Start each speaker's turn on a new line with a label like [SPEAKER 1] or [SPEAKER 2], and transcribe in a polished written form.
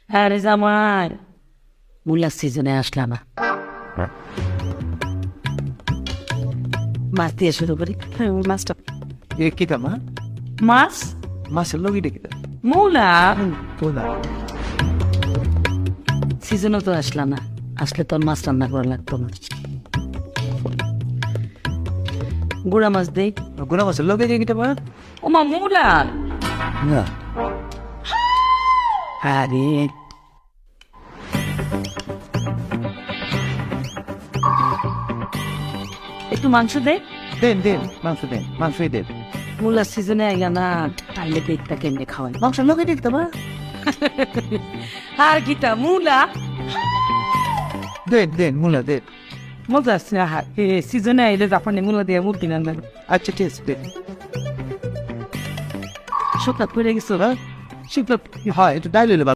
[SPEAKER 1] আরে জামাই মূলার সিজনে আসলা না, মাছ দিয়ে শুরু করি। মাছটা
[SPEAKER 2] এ কিতা মা
[SPEAKER 1] মাছ
[SPEAKER 2] মাছের লগিটা কিতা
[SPEAKER 1] মূলা
[SPEAKER 2] তোলা
[SPEAKER 1] সিজনও তো আসলা না, আসলে তোর মাছ রান্না করা লাগতো না। গুড়া মাছ দেই।
[SPEAKER 2] গুনা মাছের লগে যে কিতা মা
[SPEAKER 1] ওমা মূলা
[SPEAKER 2] না
[SPEAKER 1] আরে একটু মাংস দে।
[SPEAKER 2] দেন দেন মাংসই দেন
[SPEAKER 1] মূলার সিজনে আইলা না, তাইলে পেটটা কেমনে খাওয়াই।
[SPEAKER 2] মাংসের লগে যে কিতা মা
[SPEAKER 1] আর গীতা মূলা
[SPEAKER 2] দেন মুলা দেন
[SPEAKER 1] মজা আসছে। সিজনে আইলে জাপানি মূলা দিয়ে মুরগি রান্না।
[SPEAKER 2] আচ্ছা ঠিক আছে দেন
[SPEAKER 1] শুকনা পড়ে গেছো।
[SPEAKER 2] হ্যাঁ শিখলে হয় একটু ডাইল হইলে